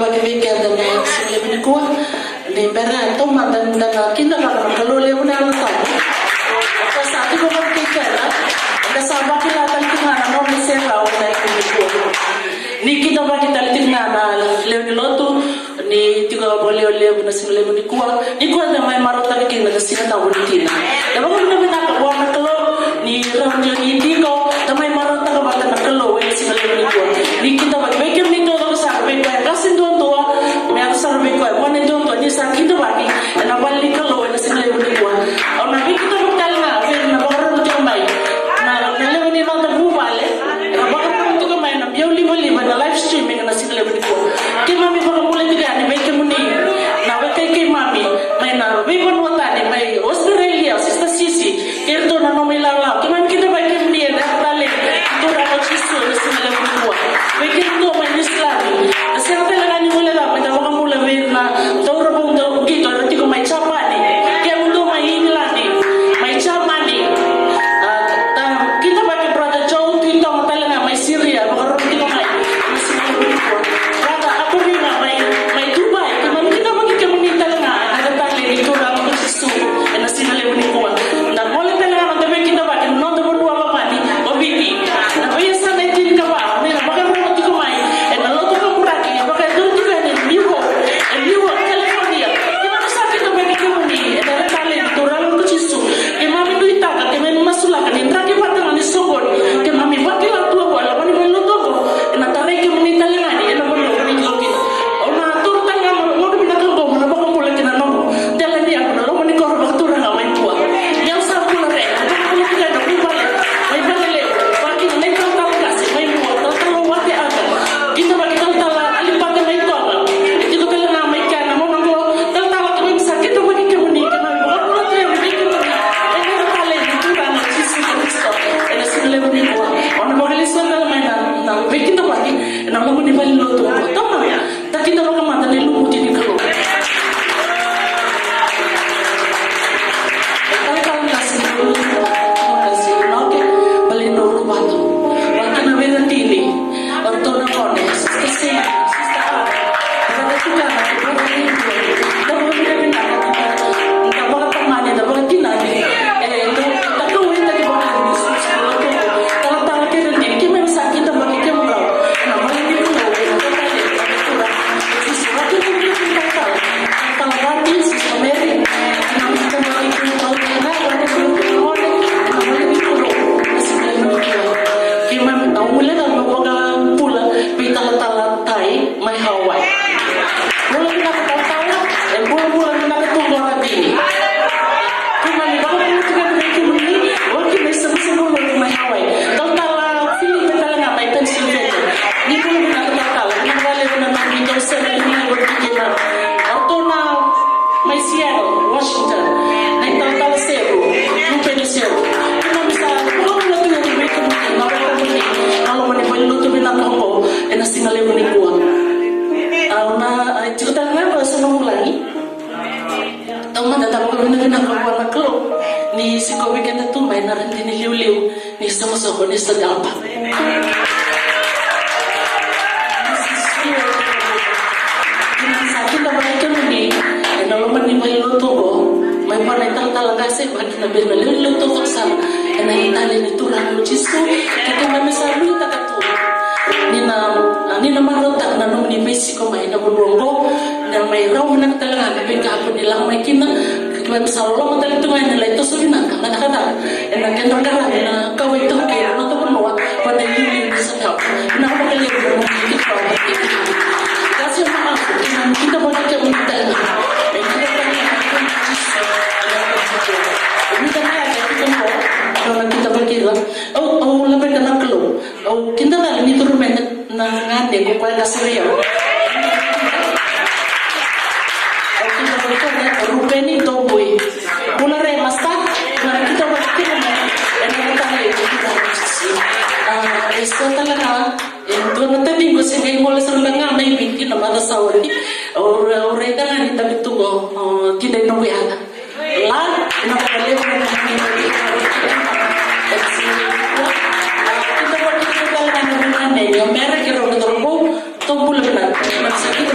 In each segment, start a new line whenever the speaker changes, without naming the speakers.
bagi weekend dan sile bini kuah di bera to mandan dan kinda kalau le una ala ta apa saat ko ko kikela ada sabak la tal tingana no me se ra una bini kuah ni kita bagi tal tingana le ni lotu ni tiga boleh le bina sile bini kuah ni kuah da mai maro tal kinda da sina ta unitina da ba ko na bina ka wa kalau ni ram ni tigo da mai maro ta ka ba ta kalau we sile bini kuah ni kita bagi weekend ni to sa be ko rasin don to me ar sa be ko one don to ni sa kita bagi na bali kalau na sila yung kuwa o na kita bakal na na bakar mo tiyo may na nalaman ni mga bubale na bakar mo tiyo may na biyaw lima na live streaming na sila yung kuwa kay mami baka mula tiga ni may kemuni na kay mami may na may panwata ni may Australia sista sisi kerto na no may lalaw kay mami kita ba kemuni na tali ito na ako chiso na sila yung kuwa may kerto may nislami na siya talaga ni mula lang may baka mula na tauro pong gitu nanti ko may chapa ni kaya mundo may hinilani may chapa ni kita pakai brother Joe kita talaga may Syria baka rin kita may brother ako rin na may Dubai kaya kita magkikamunin talaga nagatali ito lang ako sisu na sinalimunin ko na wala talaga magdamay kita ba no to mo ba mani o bibi na bayasa na itin ka ba na baka rin ko may na loto ka muraki baka doon ko ni Liwo California masula kan indra ke patang ni sogon ke mami wakil tua wala mani melo togo na tare ke muni talengani ena bono ni loki ona tur tanga mo do bina ko mo na bako mula kina no tele ni ako lo mani ko ro tur na mai tua yang sa pula re ko ni ka do bale mai bale baki ni ko ta kasi mai mo to wate aga kita baki tal ali pake mai to ti ko tele na mai kana mo ngo tal ko mi sakit mo ni ke muni ke mami bako lo te mi ke muni ona bagaliswa na may na kita pagi na mo ni bali lo to tama ya ta kita lo kama ta lu muti ni kalo ta kasi no ke bali no ru bato wata na veda tini orto na kone sista ada kita na ko ni da mo ni na ta ba ta mane da ba tina ni ta ko wi ta ko kita bagi ke mula na mali ni ko talabati si Mary na kita bagi ke tau na wala ko na mali ni ko ki man awula na mawaga pula pitala tai mai Hawaii mula na ka tawa e mula na ka tungo na dini ki man ba ko ni ka ni ni waki ni sa mula mai Hawaii Pennsylvania. Ni ko na nakakala, nagwala na namin yung sa nalingin na auto na may Seattle, Washington, na ital Cebu, yung Penicero. Kung sa kung na ito yung ibig ko muli, nakakala muli, alam mo ni Paluto binakako, e nasingali mo ni Kuwa. Na, ito talaga ko sa nangulangi. Tama na tapos ko binakako na ko. Ni si Kobe ka na tumay, narantin ni Liw-Liw, ni sa masoko, ni sa Dalpa. Kita balik ke muni, kalau mani mai luto go, mai panai tal kasi bagi na bela luto ko sa, na itali ni turang lucisu, kita na misalu takatu. Ni na marota na no ni besi ko mai na bongo, na mai raw na talaga na bigka po nila mai kina, kaya misalo mo tali tunga na ito sulina na nakata, na kaya na kaway to kaya no to mo pada yuli sa tao. Na ko kali mo kita kasi kita boleh ke undan kita boleh kita ada kita mau kalau kita berkira lebih kena keluh kita dah ni turun na ngade ko kwa kasriya kita berkira rupeni toboy pula re masta kita berkira dan kita itu talaga doon natin ko sa ngayon mula sa nga may binti na mata sa wali or reda nga ni tabi tungo kinay nung kuyana la nakapaliw na namin kita wali kita talaga na yung meron kiro na turbo tumbul na magsakit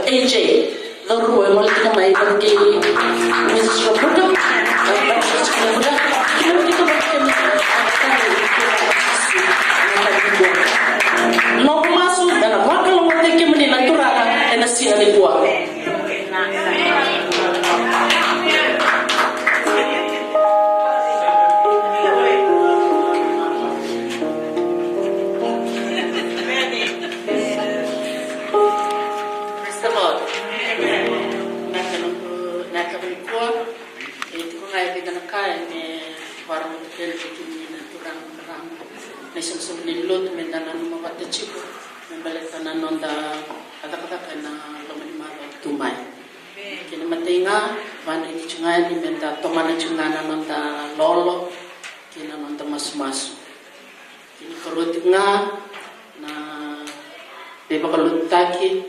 AJ the ruwa mo ito may pagki Mrs. Roberto no maso dana wakala mo teke mani naturaka ena sina ni kwa Nilot mendanan mawata chico membaleta nanonda kata-kata na lomani tumay kini matinga van iti chunga ni menda tomana chunga nanonda lolo kini nanonda mas kini koroti nga na beba kalutaki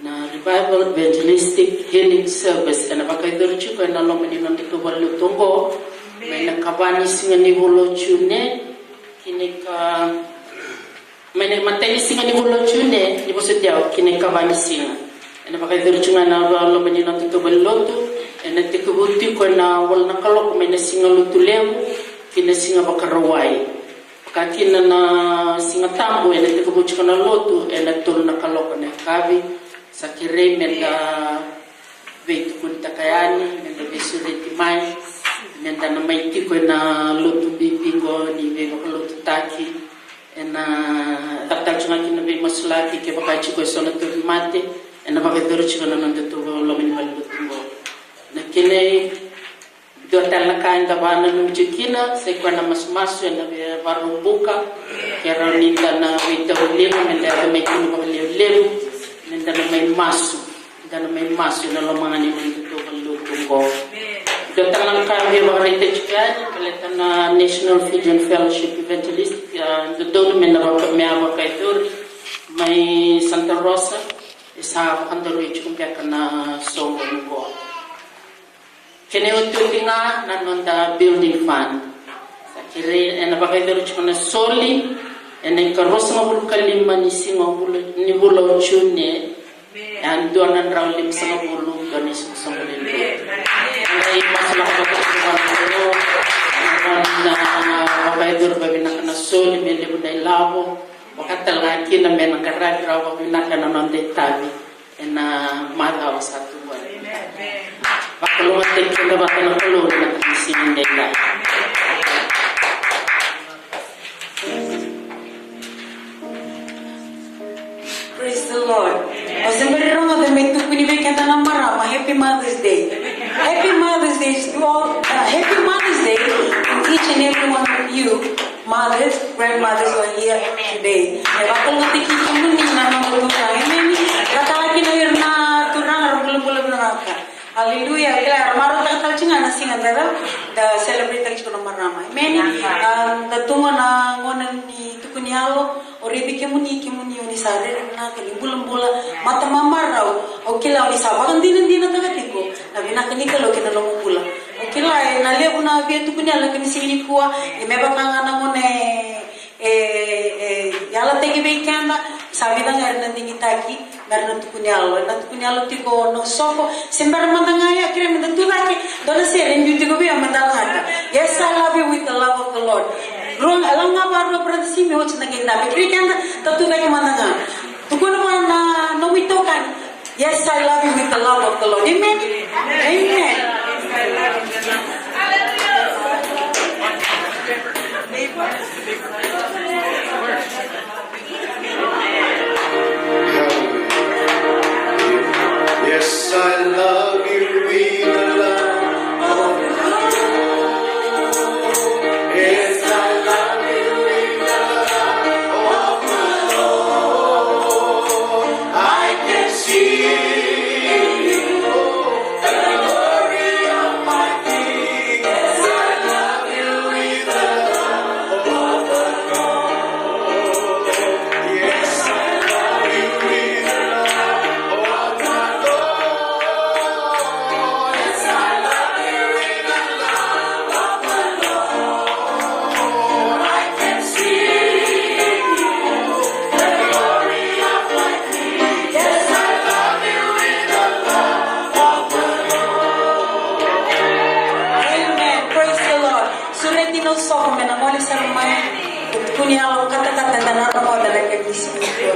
na revival evangelistic healing service na bakaidor chico na lomani nanti kubalo tongo may nakabani singa ni bolo chune kini ka mene mateli singa ni bolo chune ni boso diaw kini ka bani singa ena pakai duru chunga na lo bani na to belotu ena tikubuti ko na wal na kalok mene singa lutulemu kini singa bakarawai kakina na singa tambo ena tikubuti ko na lotu ena tul na kalok na kabi sakire menda veitu kun takayani menda besure timai menda na maiti ko na lotu bibingo ni beba lotu taki ena tatal chunga kina be masulati ke baka chiko sona to mate ena baka doro chiko na nanda to lo mini balu tungo na kine do tala kainda bana nu chikina se ko na masmasu ena be barumbuka kera ninda na wita ulema menda na mai kino baka leu menda na mai masu na lo mangani nanda to balu tungo Datang kami heritage guide, peletana National Fijian Fellowship Evangelist, the don menawak meawa kaitur, may Santa Rosa, isa kandaruj kumpya kana songo nugo. Kene utulinga nanonda building fund. Sakire ena bakaitur kana soli, ena karosa ngabul kalima ni bulo chune, and doanan rawlim sa ngabulu ganis sa ngabulu. Ay masalah ko na mabaidur babina kana soli mele budai labo wakatal ngaki na men karat raw babina kana nonde tabi ena mata wasatu wan bakulungan tekenda batana kulo na sinin dela.
Praise the Lord. Osemberero ngadamit kupinibigyan ta ng marama. Happy Mother's Day. Happy Mother's Day to all. Happy Mother's Day to each and every one of you, mothers, grandmothers who are here today. Bakal ngerti kita muni na nangulungan. Amen. Katalaki na yun na turang arang na naka. Hallelujah. Ila maro tal cinga na singa dara da celebrate tagi ko na marama. Amen. Da tungo na ngonan ni tukunialo oribi kemuni uni sare na kali bulan mata mamarau o kila uni sabagan dina tagatiko na binakani kalo kinalong bula o kila na lebu na bia tukunialo kini sini kuwa imeba kanga na ngone yala tegi beikanda sabi na ngayon na tingitaki meron na tukunialo tiko no soko sembar mandangaya kire mandatulaki dona sere nyu tiko bia mandalanga. Yes, I love you with the love of the Lord. Rong alam nga baru berarti mi hoch na kinda bikri kanda tatu na kumanda tukun mo na wito kan. Yes, I love you with the love of the Lord. Amen. Amen.
Yes, I love you with the love of the Lord. Yes, I love you with the love of the Lord. I can see in you the glory of my King. Yes, I love you with the love of the Lord. Yes, I love you with the love of the Lord.
ko menangoli sa rumah. Punya lo kata-kata dan apa mau dalam kondisi itu.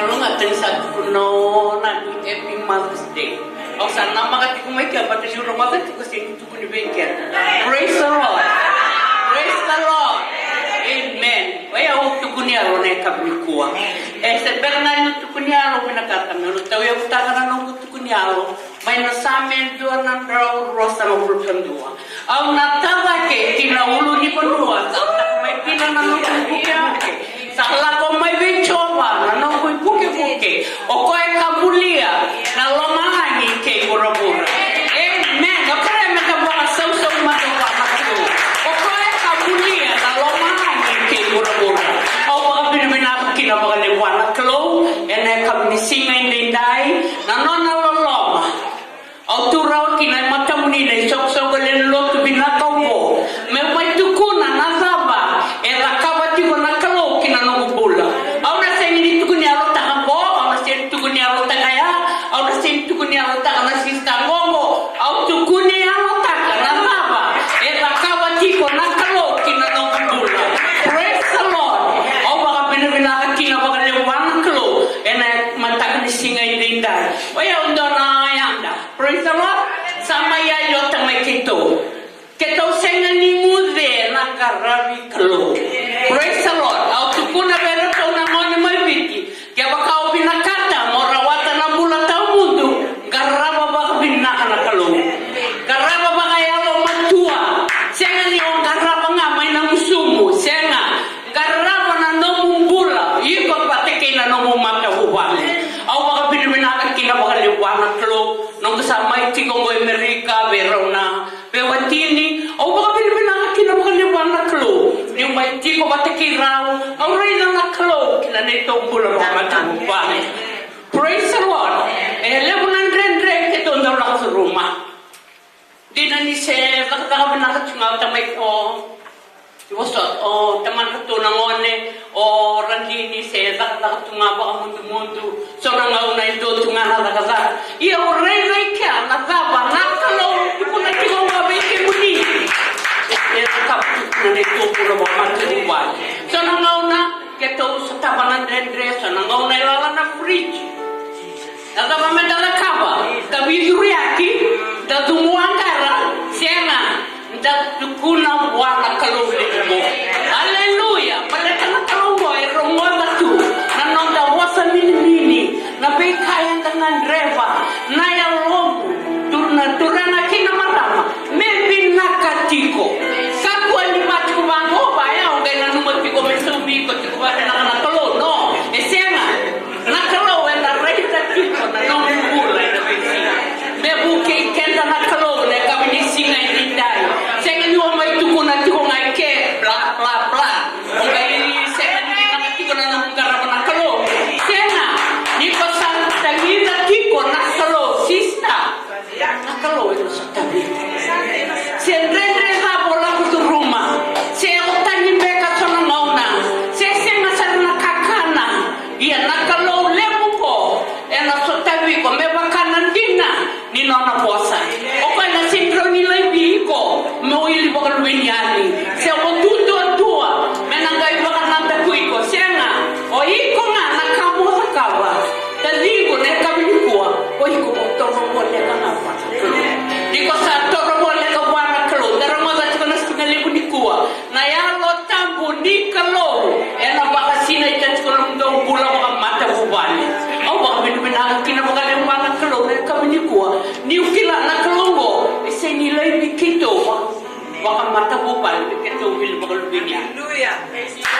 Kalau nggak terlihat kuno nanti Happy Mother's Day. O sana makati ko may kapat si Roma ko sin tu kun bengkel. Praise the Lord. Praise the Lord. Amen. Waya o tu kun ya ro ne kap ni kuwa. Se berna tu kun ya ro pinakata no taw ya utaka na no tu kun ya ro. May na samen do na ro rosa no pulkandua. Au na tava ke tinaulu ni konua. Sa may pinana no kuya. Sala ko may bechoba na no ko puke. O ko e kabulia na lomani ke burabura. Amen. O kare me ka ba so matoka matu. O ko e kabulia na lomani ke burabura. O ba binibina kina ba le wana klo ene kam ni singa indai na nona loloma. O tu raw kina matamuni le sok le lo tu binakaw mo. Me mai tukuna na zaba e rakabati ko na klo kina no bula. Au na sengi tu kunya lo takambo, au na sengi tu kunya lo takaya, au na sengi tu kunya lo takana sista ngongo, au tu kunya lo takana zaba e rakabati ko na klo kina no bula. Praise the Lord. Au baka pinabina kina baka le wan klo ena mataka ni singa indai. Oya undona ayanda. Praise the Lord. Sama ya yo tamay kito. Kito senga ni mude na karabi klo. Praise the Lord. Au tukuna bera to na ngoni mai biti. Kaya baka o binakata morawata na mula tau mundo. Garaba baka binaka na klo. Garaba baka yalo matua. Senga ni o garaba nga may na musumo. Senga. Garaba na nomu mbula. Iko pateke na nomu mata hubale. Au baka binaka kina baka liwana klo. Nung kasama iti kong Amerika, Verona, Pewatini, o baka pinipinaka kinabakaliwan na klo. Yung may iti ko batikiraw, ang rin na klo, kinanito ang bulang mga matubang. Praise the Lord. Lepo ng rendre, ito ang daw lang sa rumah. Di na ni se, nakakabin nakatsungaw, tamay ko, teman ketunangone orang ini saya tak tunga apa mundu seorang ngau na itu tunga na kasa ia orang mereka nak apa nak kalau ibu nak kau ngabeke budi ia tak na itu pura mati buat seorang ngau na kita setabanan dendre seorang ngau na lala na fridge ada apa medala kaba tapi yuriaki da tumuangara sianga da tukuna wana kalung mo. Hallelujah. Malaka na kalung mo ay rongwa tu. Nanong da wasa mini na bekayan dengan dreva na ya lomu turana kina marama me binakatiko. Sakwa ni mati kubango ba ya o gana numati ko mesumi ko tikwa na kalung no. Esenga na kalung na reita tiko na no mula na besi. Me buke kenda na kalung na kami singa indai. Senga ni o mai tukuna tiko ngai ke bla bla bla. O ngai senga ni na tiko na ngara na kalung. Senga ni pasan tagida tiko na kalung sista. Na kalung itu satabi. Sendrendre ha bola ku rumah. Se otani beka sona ngauna. Se senga sana kakana. Ia na kalung lebu ko. Ena sotabi ko me bakana dina ni nona posa. O ko na sindro ni lebi ko. Mo ili bakal benyani. Se o tuto tua. Menangai bakal nanda kuiko. Senga. O iko nga nakamu sakawa. Tadigo ne kabini kuwa. O iko mo toro mo le kanapa. Diko sa toro mo le ka wana klo. Dero mo sa tiko na singali ko di kuwa. Na ya lo tambu di kalo. Ena baka sina itatiko na mdo bula baka mata bubani. O baka binubina kina baka le wana klo. Ne kabini kuwa. Ni ukila na kalongo. Ese ni lebi kito. Baka mata bubani. Kito bil baka lubinya.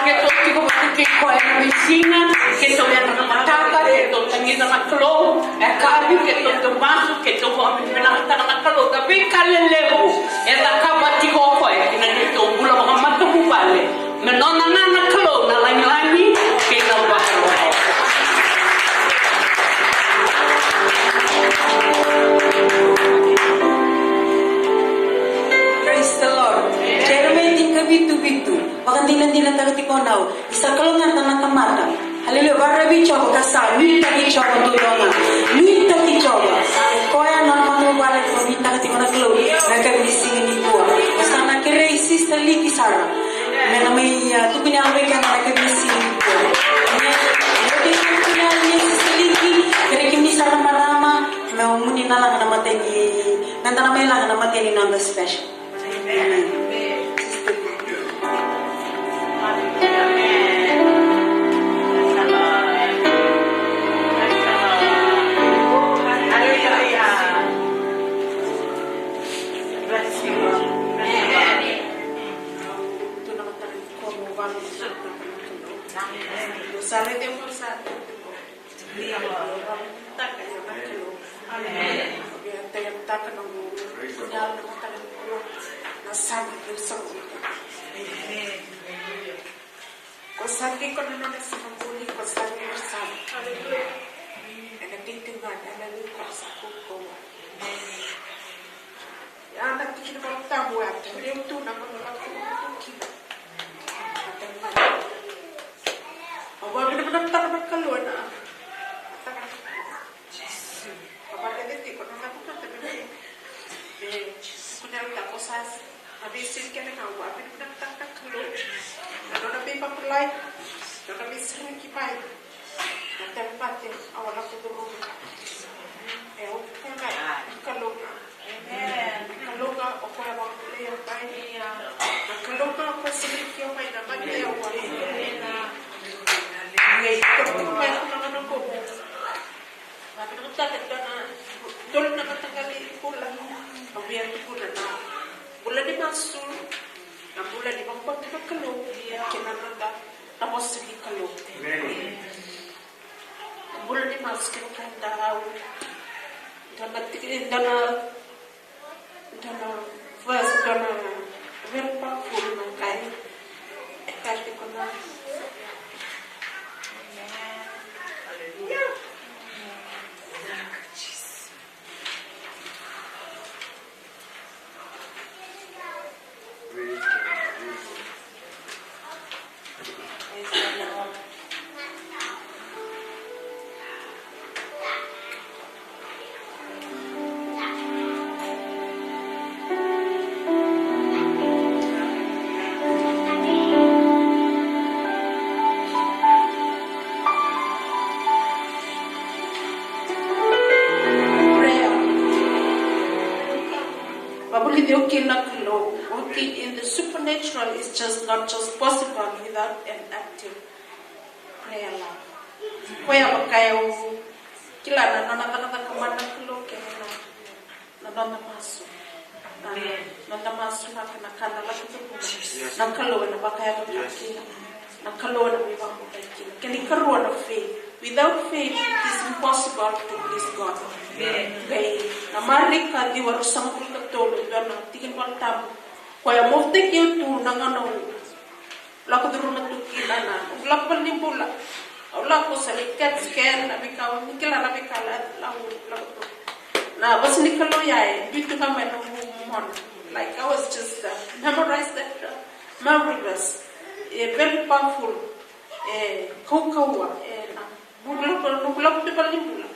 Kito tiko baka kiko ena bisina. Kito yana na mataka. Kito tangina na klo. Kabi kito tumasu. Kito baka binubina na kalo. Tapi kalelebu. Eta kabati ko ko. Kina dito bula baka mata bubani. Menona na klo. Na langi-langi. Kina baka
na tagati ko now. Isa kalungan na nakamata. Hallelujah. Barabi choba kasa. Nuita ki choba tudonga. Nuita ki choba. Koya na matubala ko nuita ki mana klo. Nagkabising ni ko. Basta na kire sister Liki Sara. Na may tukunya ang weka na nagkabising ni ko. Lagi tukunya ni sister Liki. Kire kimi Sara marama. Muni na lang namatay ni. Nanda na may lang namatay ni number special. Amen.
Sabi ko na naman sa pagpuli ko sa universal. E nagtitingan, alalim ko sa kuko. Yan, nagtikin ko ang tabo at yung tunang mga nagkukukin. Ang wag naman ang takot kalon na. Kapagalitin ko na napunta na. Kung naroon ako sa abisin ka na kawa, pinagtaktak kalon. Ano na pipapulay? Ano na bisang kipay? Ang tempatin, awal ako durong. Huwag ka nga, ikaluga. Ikaluga, o kaya mga kulay ang tayo. Ikaluga, o kaya silikyo kayo naman niya. Ngayon, kapag ako naman ako. Sabi naman takit ka na, tulad na matagali kulang. Pagbiyan ko kulang na. Bulan di masul. Ang bulan di bang pagkakalo. Kinananda. Tapos sige kalo. Ang bulan di masul. Kinandaw. Dana first dana very powerful ng kay. Ekarte ko na. Hallelujah. Walking in the supernatural is just not just possible without an active prayer life. Kaya magkayaw kila na nanatanatak kumanda kulo kaya na nanamaso. Nanamaso na kanakana lang ito po. Nagkalawa na bakaya magkakila. Nagkalawa na may mga magkakila. Kanikaruwa na faith. Without faith, it is impossible to please God. Kaya namarik ka di waro sa mga katulog na tingin ko ang tamo. Kaya muftik yung to nang ano, lako duro na tukila na, uglakpan ni bula, lako sa likat scan, nabi ka, nikila nabi ka, lako na, was nikalo yay, dito kami nung mon, like I was just memorized that memory verse, very powerful, kaukawa, nuglak di bali bula,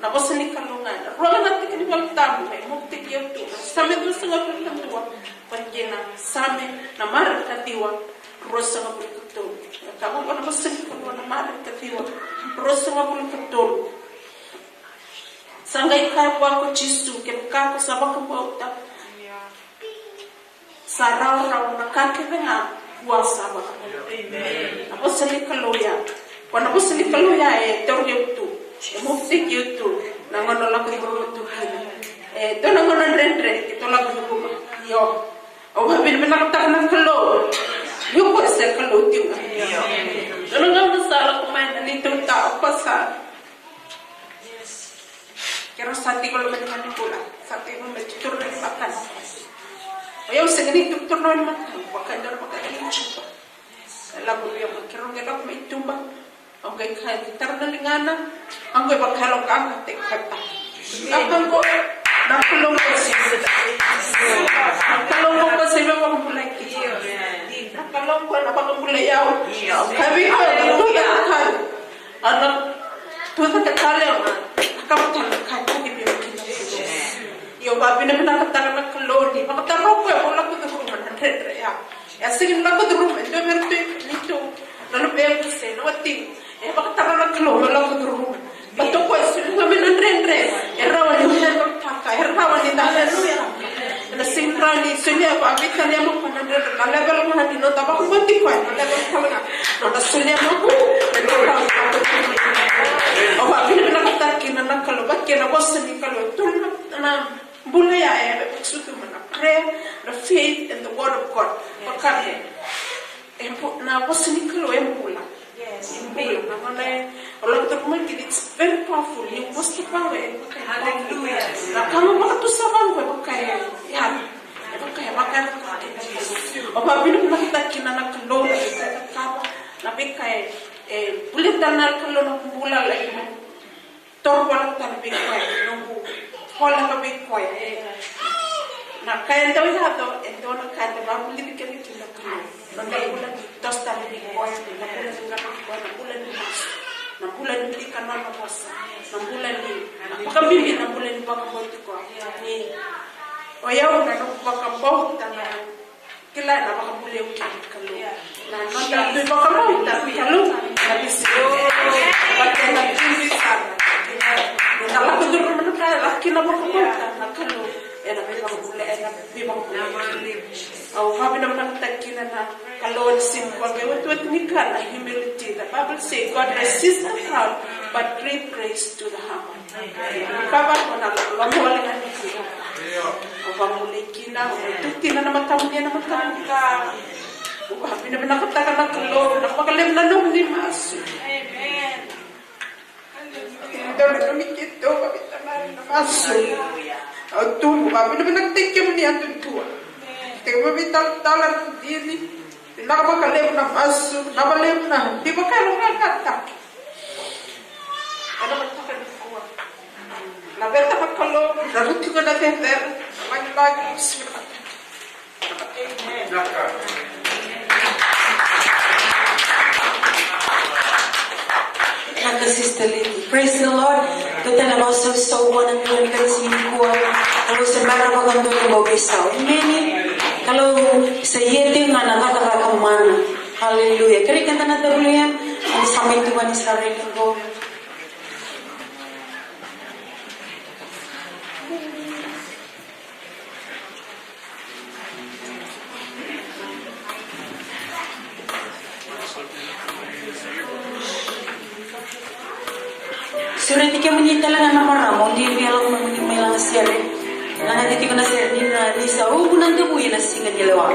na was nikalo nga, rola natin kanibal tamo, muftik yung to, sa medyo sa nga pagkantuwa, Pagkina sa amin na maraming katiwa, rosa nga puli katulog. Kamu pa naman sa likod na maraming katiwa, rosa nga puli katulog. Sanggay kaya po ako jisu, kinaka ko sa baka bauta. Sa raw-raw na kakita nga, buwasa baka. Ako sa likaloya. Kung ako sa likaloya, toryo ito. Muftik ito. Nangono lang ko ito. Ito nangono rendre, ito lang ko yo. O habil binakita ng kalo. Yung po sa kalo yung ano nga nasala kumain na nitong tao pa sa kaya sa ating ko naman naman pula. Sa ating mo may tutur na ipakan. Ayaw sa ganitong tutur na ipakan. Wakan na makakilincho. Alam mo yung magkaroon nga lang may tumbang. Ang gay kahitar na lingana. Ang gay magkalong ang ating kata. Tapang ko nakulong ko siya. Nakulong ko sa iba mga bulay. nakalong ko na pagmulayaw. Kami ko na tutan. Anak tutan kakale kamutan kamu ibig yo babi na nakatara na kaloni makataro ko wala ko duro man rendre ya sige na ko duro ito merte nito nalo be se no ti makatara na kaloni wala ko duro bato ko sige kami na rendre erawan yo na taka erawan ni haleluya na sinrani sunya babi kanya mo panandre na level mo na dino taba ko ti ko na level ko na na sunya mo o babi na nakatara kina na kalobat kina ko sini kalo tulna na Bula ya sutu mana prayer, the faith and the word of God. Makanya, na wasini kalau bula. Yes, bula. Namanya orang terumah gini, it's very powerful. Ni pasti pawe. Hallelujah. Na kamu makatu sabang gue makanya, ya, makanya makan. Apa bina pernah kita kina nak kalau kita kapa, nabi kayak bulan tanah kalau nak bula lagi, torwal tanah kayak nunggu. Hola ka big boy na kaya daw yato endo na kaya ba muli bikin itu na kuno na bulan tosta big boy na bulan na bulan ni kanal na posa na bulan ni pakabili na bulan ni pakamboy ko ni o yaw na no pakamboy tanga kila na pakamuli ko kalo na no ta tu pakamboy ta kalo na bisyo bakit na tindi sana Kalau kita menekan laki nama kamu, nak kalau, memang boleh, memang boleh. Awak kami nama tak kena nak kalau simple, kita tu nikah, humility. The Bible says God resists the proud, but give grace to the humble. Kabar mana lama boleh nak nikah. Awak boleh kena, tu kena nama tahu dia nama kamu. Awak kami nama katakan nak kalau, nak kalau nanum ni masuk. Amen. Dahulu mikir tu, kami tanah masuk. Tu, kami dah nagtikya mo niya tu. Kaya kami talan dia ni. Nakapagkalem na masuk, nabalem na. Di ba kayo nagkatak? Ano magtakan ko? Nabenta magkalo, naruti ko na tender. Lagi-lagi siya. Amen.
Sister Lily. Praise the Lord. Kita na also so one and one kasi ko ang sa mara magando ng bobisaw. Amen. Kalau sa yete nga nakakakaman. Hallelujah. Kaya kanta na tarulian ang samay Tuhan Israel ko. Surat tiga menit talaga na maramo, hindi bilang may lang sere. Nangatiti ko na sere ni sa ubunan tubuhin na singa nilawa.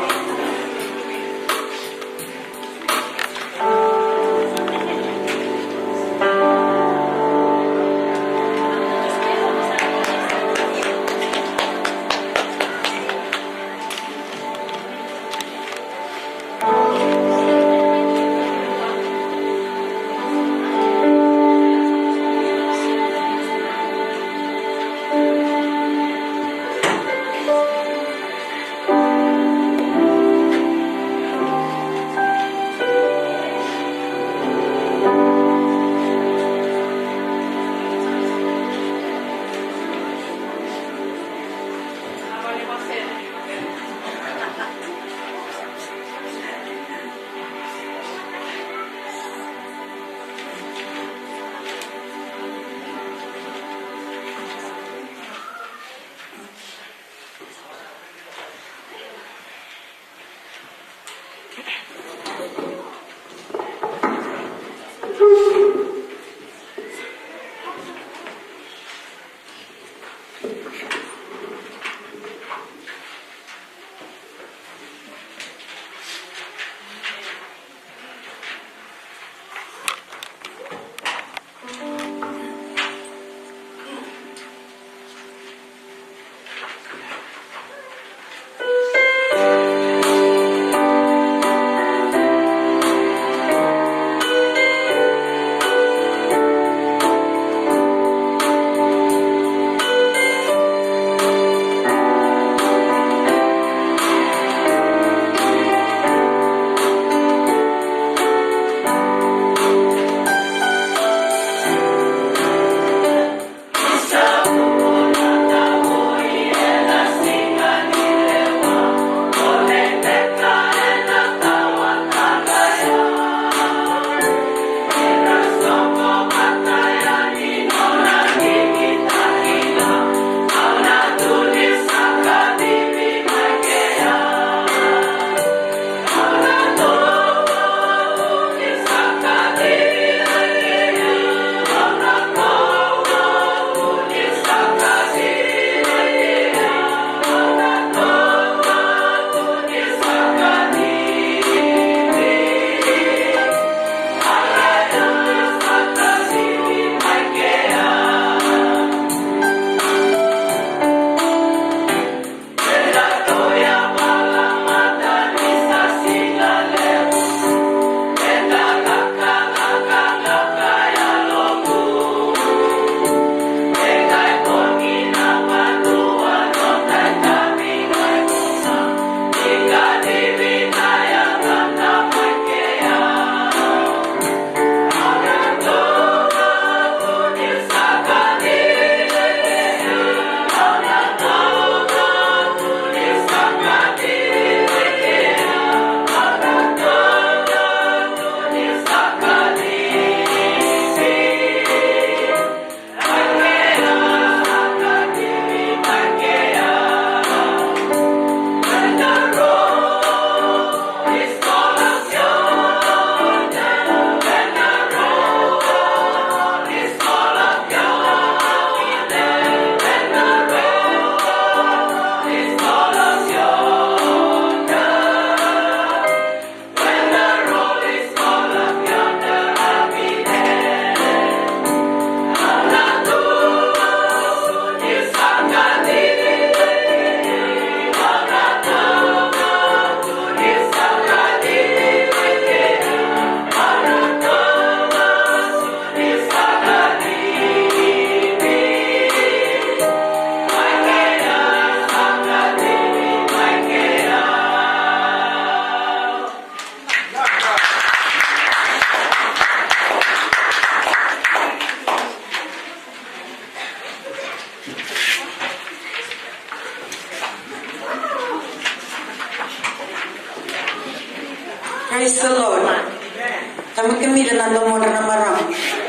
kami dan nando mo na maram.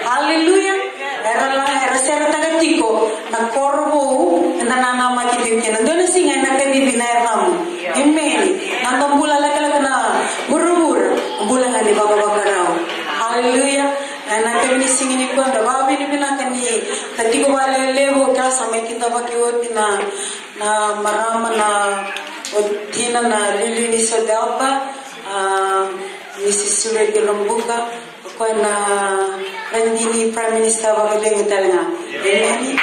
Hallelujah. Era sera tagatiko na korbo na nanama kitipin. Nando na singa na kanibi na eramu. Amen. Nando bula laka na buru-buru. Bula nga di baga-baga. Hallelujah. Na kami singin ko na babi ni pinakani. Tatiko wala lewo kasa may kita bakiwot na marama na Tina na Lili ni Sodalpa, Mrs. Surya Gilambuka, ako na Randini Prime Minister Bagaling talaga. Amen.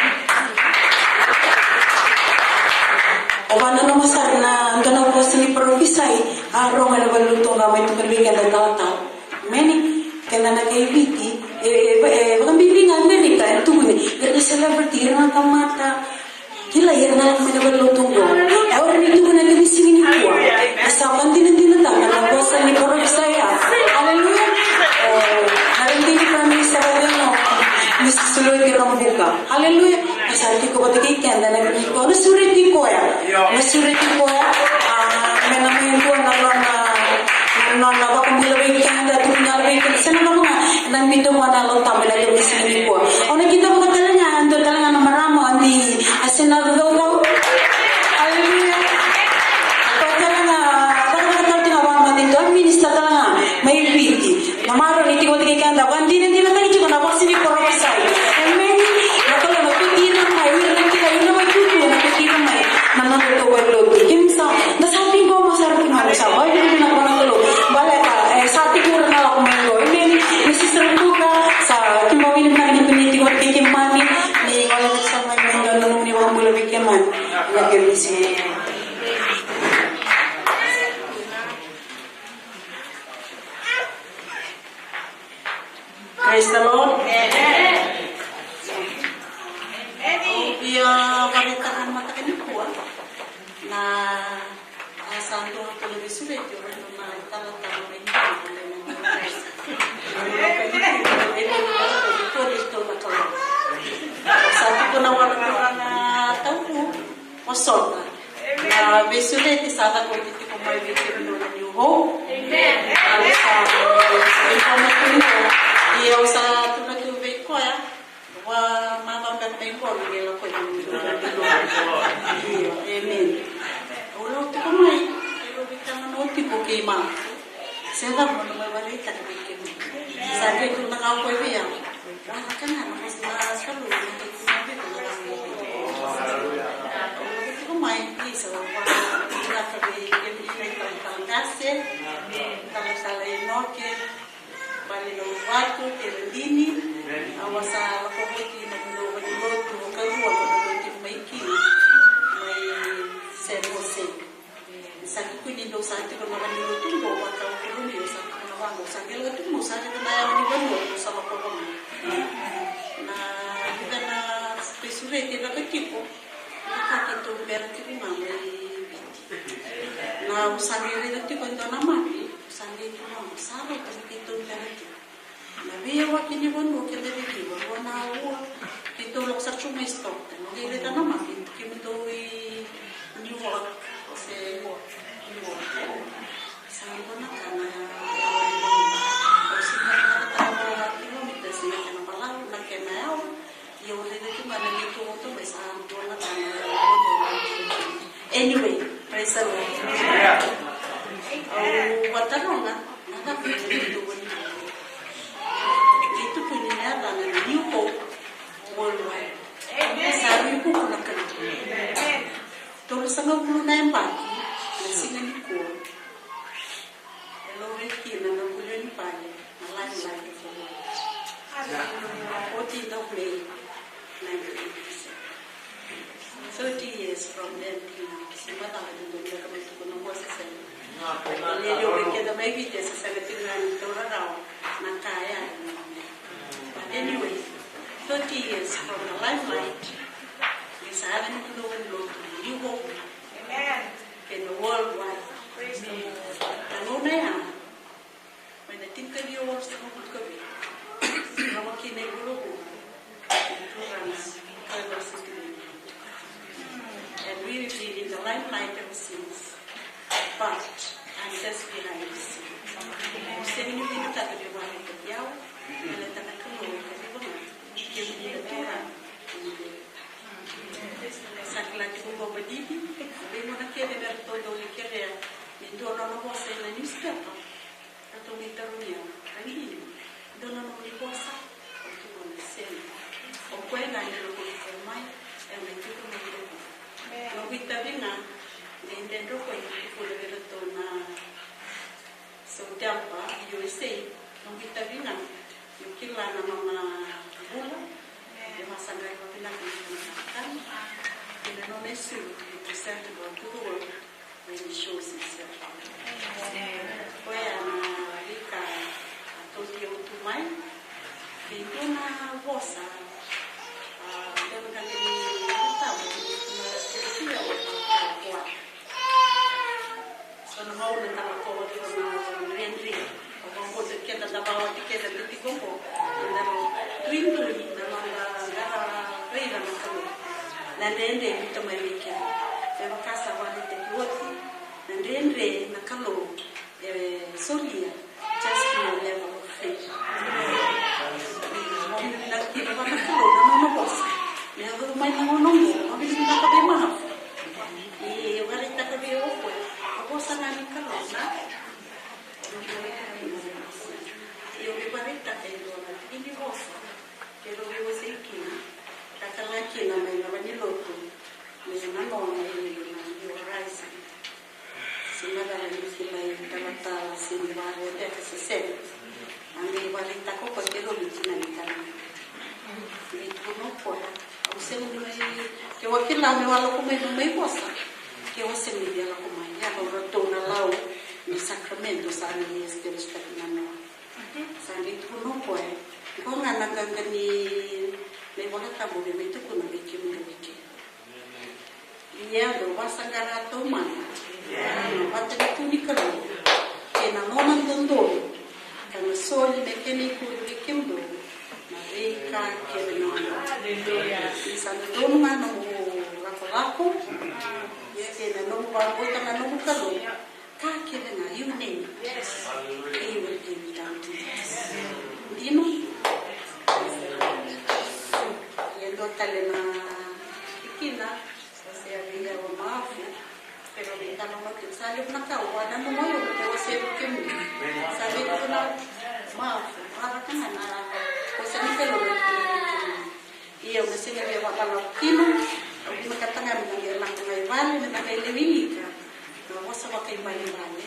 O paano na masar na ang ganang ko sa ni Provisay, araw nga nabalutong nga may tumalwigan na tata. Amen. Kaya na kaibiti, bakang bibingan Amerika, ito mo ni, ganda celebrity, rin ang kamata. Kila yan na lang may nabalutong ko. Orang itu guna kami singin kuah. Asapan din na kuasa ni Provisay. Haleluya. Nanti di kami sabayan Mrs. Surya Gilambuka. Haleluya. Asal ko pati kay na nagko na surit ko ya. Na surit ko ya. Menamin ko na bakang bulawin kanda tuminalawin kanda sana na mga nandito mo na lang tabi na yung singin ko. O nakita mo talaga na maramo andi asenado daw. Haleluya. Minister talaga may piti. Namaro ni tiko tiki kanda wandi na tani tiko na bosi ni Provisay. Amen. Nakala na piti na may wala kita ina may tutu na piti na may manang to walo. Kimsa na sabi ko masarap na sa bay ni na ko na lo. Baleta sabi ko na ako mango. Amen. Ni sister Luka sa kimawin na ni piniti ko tiki mani ni wala na sa may mangano ni wang bulo bigyaman. Lagi si Praise the Lord. Iya balitaan mata kini kuat. Na santo lebih sulit juga na talatang ini. Satu ko na wala na tawo. Masol na. Na besulit isa ko dito ko may video na niyo ho. Amen. Iya usaha tunatubig ko ya. Wa mapapatay ko ang nila ko yung amen. Ulo to ko may. Pero bita man uti ko kay ma. Sila mo na may balita ko kay ma. Sabi ko na ako ya. Wala ka na mas na salo na sinabi ko na lang. Ulo ko may isa wa wala ka be every fantastic. Tama sala inoke. Bali na watu terendini awasa lakobuti na kulo kulo karuwa kulo maiki mai serose saki kuni ndo santi ko na nilo tumbo wata kulo ni sa na wango sa kelo tumbo sa ni na ni wango sa makobo na na spesure ti na tipo ka kito berti ko mama na usangire na tipo ndo na mati usangire na masaro kito berti na biya wa kini wano kaya dito wana wa kito lok sa chuma stop no gile ta na mati kito New York se New York sa wana kana kilometers na kana pala na kana yo le dito mana dito to besa wana kana anyway praise the Lord watanonga na dito itu punya nyata na New Hope worldwide. Sabi ko na kanito. Toro sa mga pulo na yung pagi, nasingan ni ko. Hello, Ricky, na nagulo ni pagi, na lagi ko. 14th of May, 1987. 30 years from then till now. Simata ka din doon, kami ko na mo sa sa'yo. Lelyo, Ricky, na may video sa sagating na nito raw, na kaya. Anyway, 30 years from the limelight, yes, I haven't known New Hope. Amen. In the worldwide. Praise the Lord. Ano na yan? May natingkad yung words na mabot kami. Nawa kineguro ko. Programs. And we've been in the limelight ever since. But I'm just behind the scenes. Saying you didn't have to be one of the
una vosa devo che mi stavo sono mauna nella cosa di rientri con cosa che da bawa di che da di compo andavo twindu nella gara reina ma come nandende mito mai wiki devo casa wale te kuoti nandende nakalo solia just no level of faith mai nangonongo mabili kita kabe mana wale ta kabe opo ako sana ni kalona yo vi barita te dona ini vosa que lo vivo sei ki takala ki na mai na bani loto me na no ni rise simada ni silai tamata sinware te se se ande barita ko ko ke lo litina ni kana ni tuno ko usemu ke wakila me wala ko me vosa que você me deu como ya lo rotona lao ni sacramento sa ni este respect na no sa ni tu no poe ko nga naganga ni me wala ta mo me tu ko na me ke me ke ya lo wasangara to mana no pate tu ni kalo ke na mona ndondo kana soli me ke ni ku ni kimdo na reka ke no haleluya sa ndo mana mo lako que no va volta na no calo ka que na you name yes he will give it down to dino yendo talena ikina se había o mafu pero ahorita no me sale una caguana no me lo que você que sabe que na mafu para que na cosa ni pelo e eu me sei que vai para o kino Una katanga mga lang ng vale na nakailewilika na wasa makaibali vale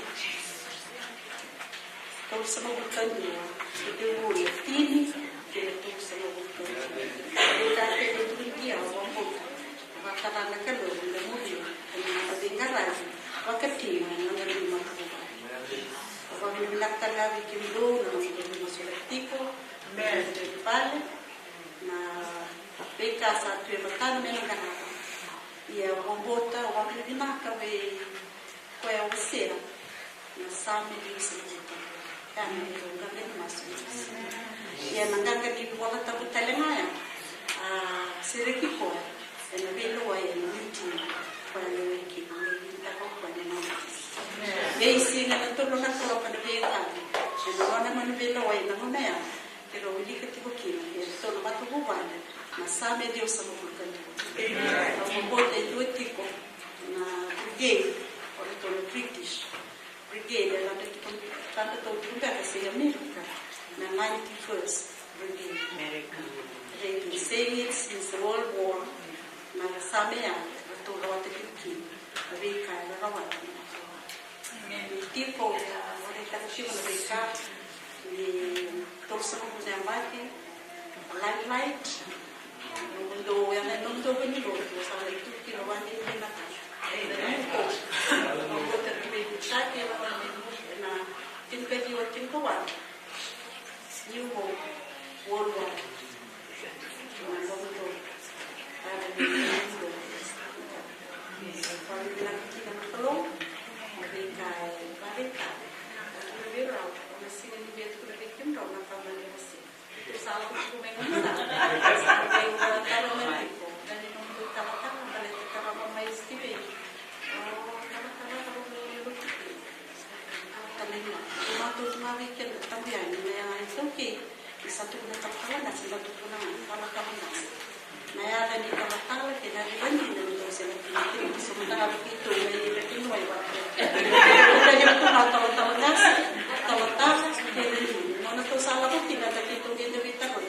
kung sa mabukan niya ito yung tini kaya ito sa mabukan niya dati ito yung diya wamot makatala na kalo na muli kung nakabingaran wakati na nangarin makabukan kapag minakala wikimdo na mga masulatiko meron yung vale na beka sa tuyo matano meron ganapa ia rombota o akilina kabe ko é o ser na sami di sejuta kan itu kan masuk ia nanganga di wala tabu talenga sereki ko na velo ai na miti para le ki ta ko pa ni mama dei singa to lo na ko pa de ka na wana man velo ai na mona ya pero li ka tipo ki to no matu bubane na same Deus sama bulkando na bote duetiko na brigade o to British brigade la de tanto to tunga se America na 91st brigade America they say it since the World War na same ya to lo te ki America la rawat ni tipo wale ka shi na America ni to sama muzambati light mundo yang mundo benilo sama itu kilo wani na ko terbibi chake na timpeti wa timpoa new world war na mundo para mundo para bila kita makalo mereka mereka berwirau masih di dia tu lebih kimro na family masih salah aku memang sampai kalau mereka dan untuk katakan balik ke kamar mai stipe kalau tamina cuma tu cuma weekend también ya itu que satu bulan kepala dan satu bulan kalau kamu nah ya dan di kepala que dari banding dan itu sebenarnya sementara itu dari itu mulai kita jadi tu tahu-tahu nas tahu-tahu dari mana tu salah tu tidak ada itu dia kita pun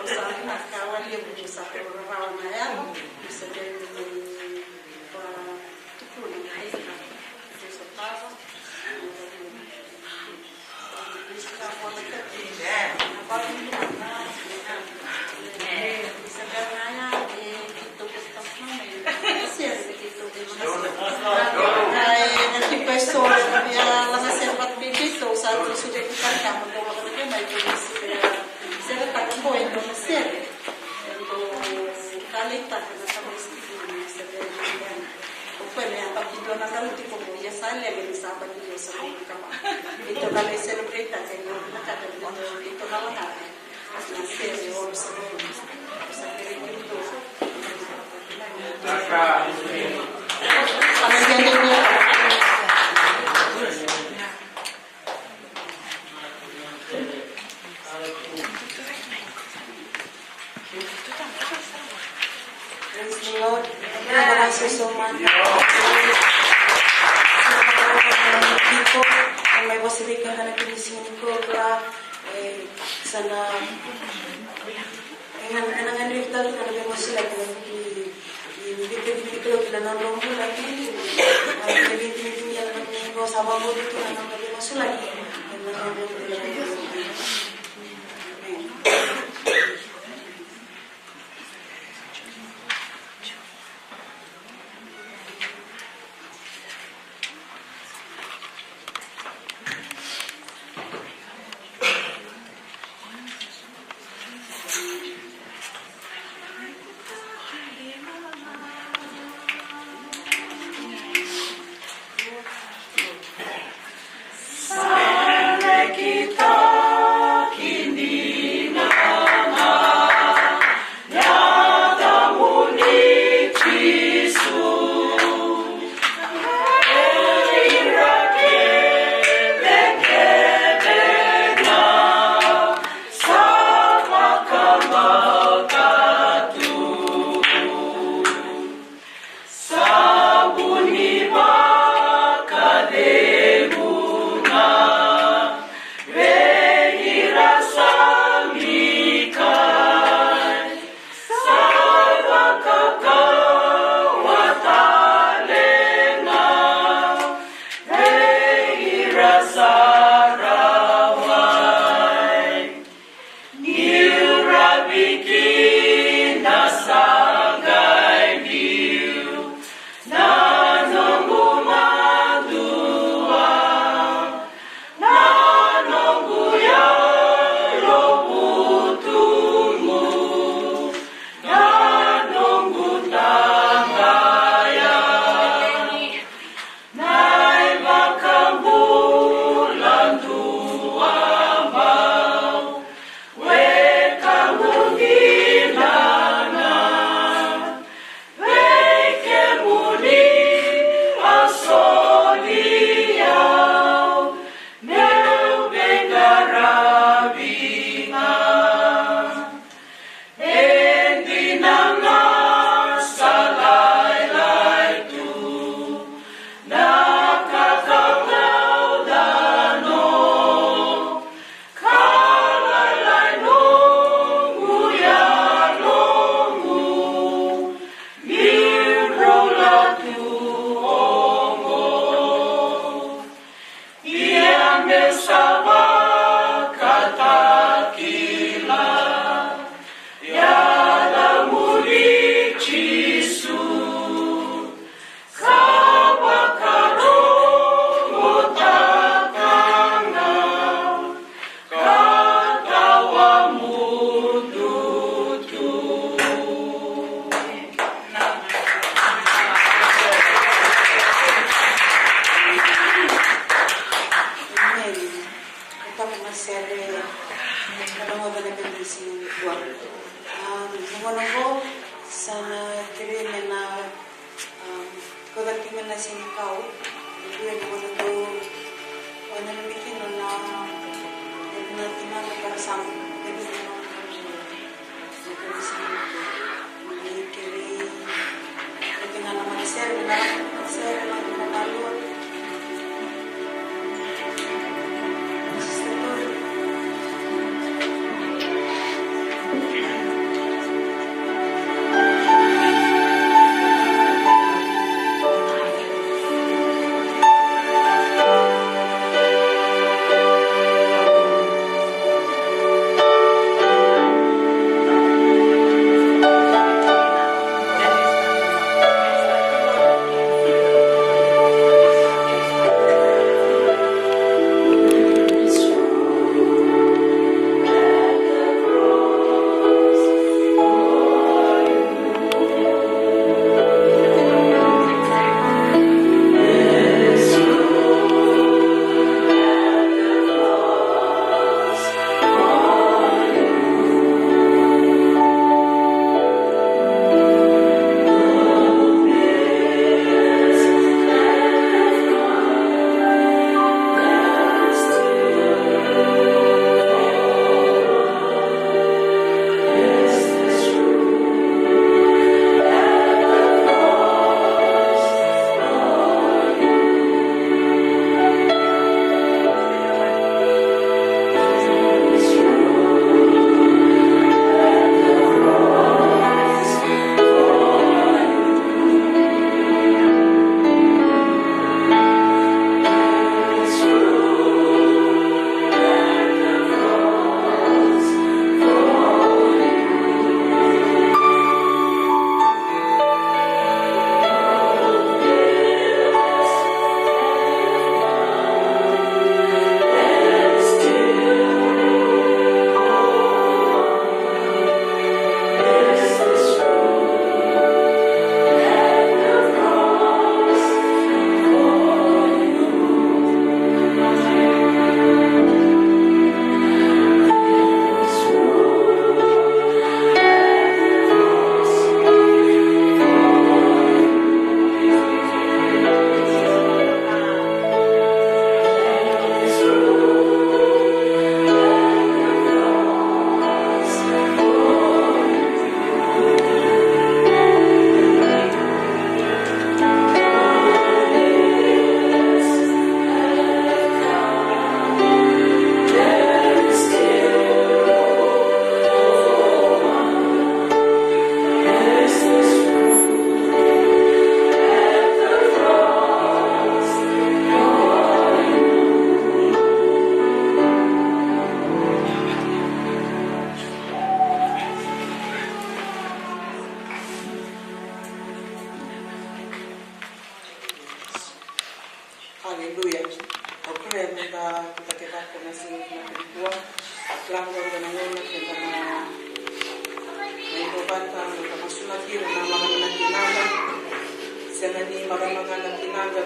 usaha kawan dia berusaha orang ya bisa jadi tukun air itu setara bisa buat kerja apa ini bisa kerjanya itu kita sih begitu nanti besok ya lama sempat kali celebrate aja nakata itu nama kata asal sih orang sampai itu
Praise the Lord. Terima kasih so much. Dito, ang may wasibig na napinising ko para sana ang rito na may wasila ko dito na nang mo lagi dito yan ng ko sa bago dito na nang may wasila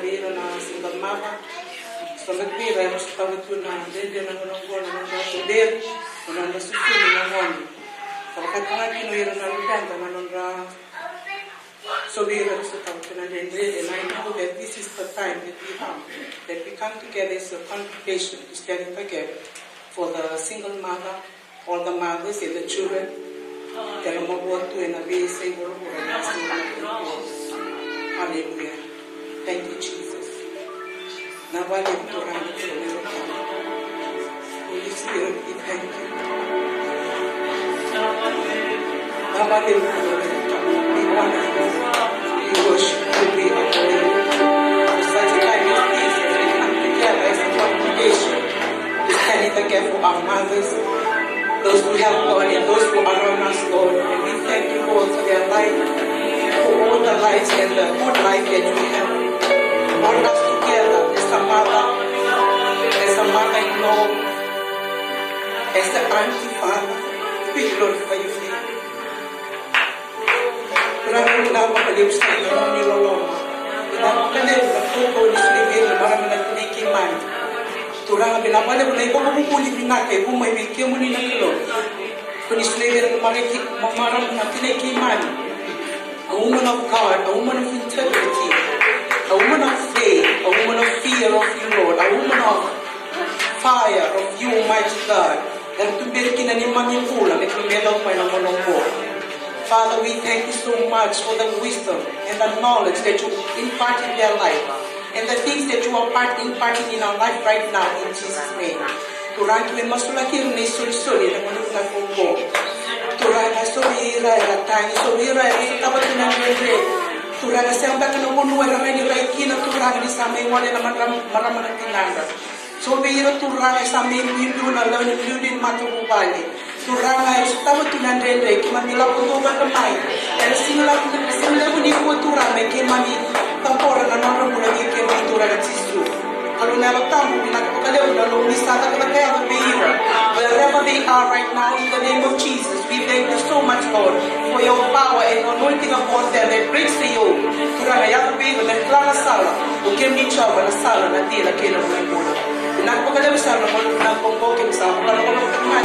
ira na single mama. So nagpira yung sa tawag ko na hindi na nangungong na nangungong na nasusunod na ngon. So kapag kinuira na lupenda na nangungong so we are also talking and I know that this is the time that we have, that we come together as a congregation to stand together for the single mother, all the mothers and the children. Hallelujah. Thank you, Jesus. Holy Spirit, we thank you. We honor you. We worship you. We adore you. For such a time as this, as we come together as a congregation to stand in the gap for our mothers, those who have gone and those who are around us, Lord. And we thank you, Lord, for their life, for all the lives and the good life that you have brought us together as a mother-in-law, as the auntie father. We glorify your name. Maraming napakalim sa inyo ng niloloma. Pinapakalim na tuko ni Silivir na maraming nagtinikiman. Turang binabalik na iba mabukulit ni natin kung may bigyan mo ni naglo. Kung ni Silivir na maraming nagtinikiman. A woman of God, a woman of integrity, a woman of faith, a woman of fear of you, Lord, a woman of fire of you, Almighty God. Dan tumirikin na ni Manipula, may kumelaw pa ng monongko. Father, we thank you so much for the wisdom and the knowledge that you impart in their life and the things that you are imparting in our life right now in Jesus' name. Turang tuwin masulakir ni suri-suri na manok na kongko. Turang na surira na tangi, surira na itabat na nire. Turang na siyamba ka na munuwa na may niraiki na turang ni sa may wale na marama ng tinanda. So biro turang sa may biyu na lawan ng biyu din matububali. Turang ay tawa tunandende kimamila kutoba kamay and simula kuni ko turang ay kimami tampora na noro mula ni kimami turang at sisu kalau na tamu pinakakalew na lumisa ta kaya ng biyo wherever they are right now in the name of Jesus we thank you so much Lord for your power and anointing upon them that breaks the yoke turang ay ako biyo na klara sala o kimi chawa na sala na tila kila mula pinakakalew sa mga pongkokin sa mga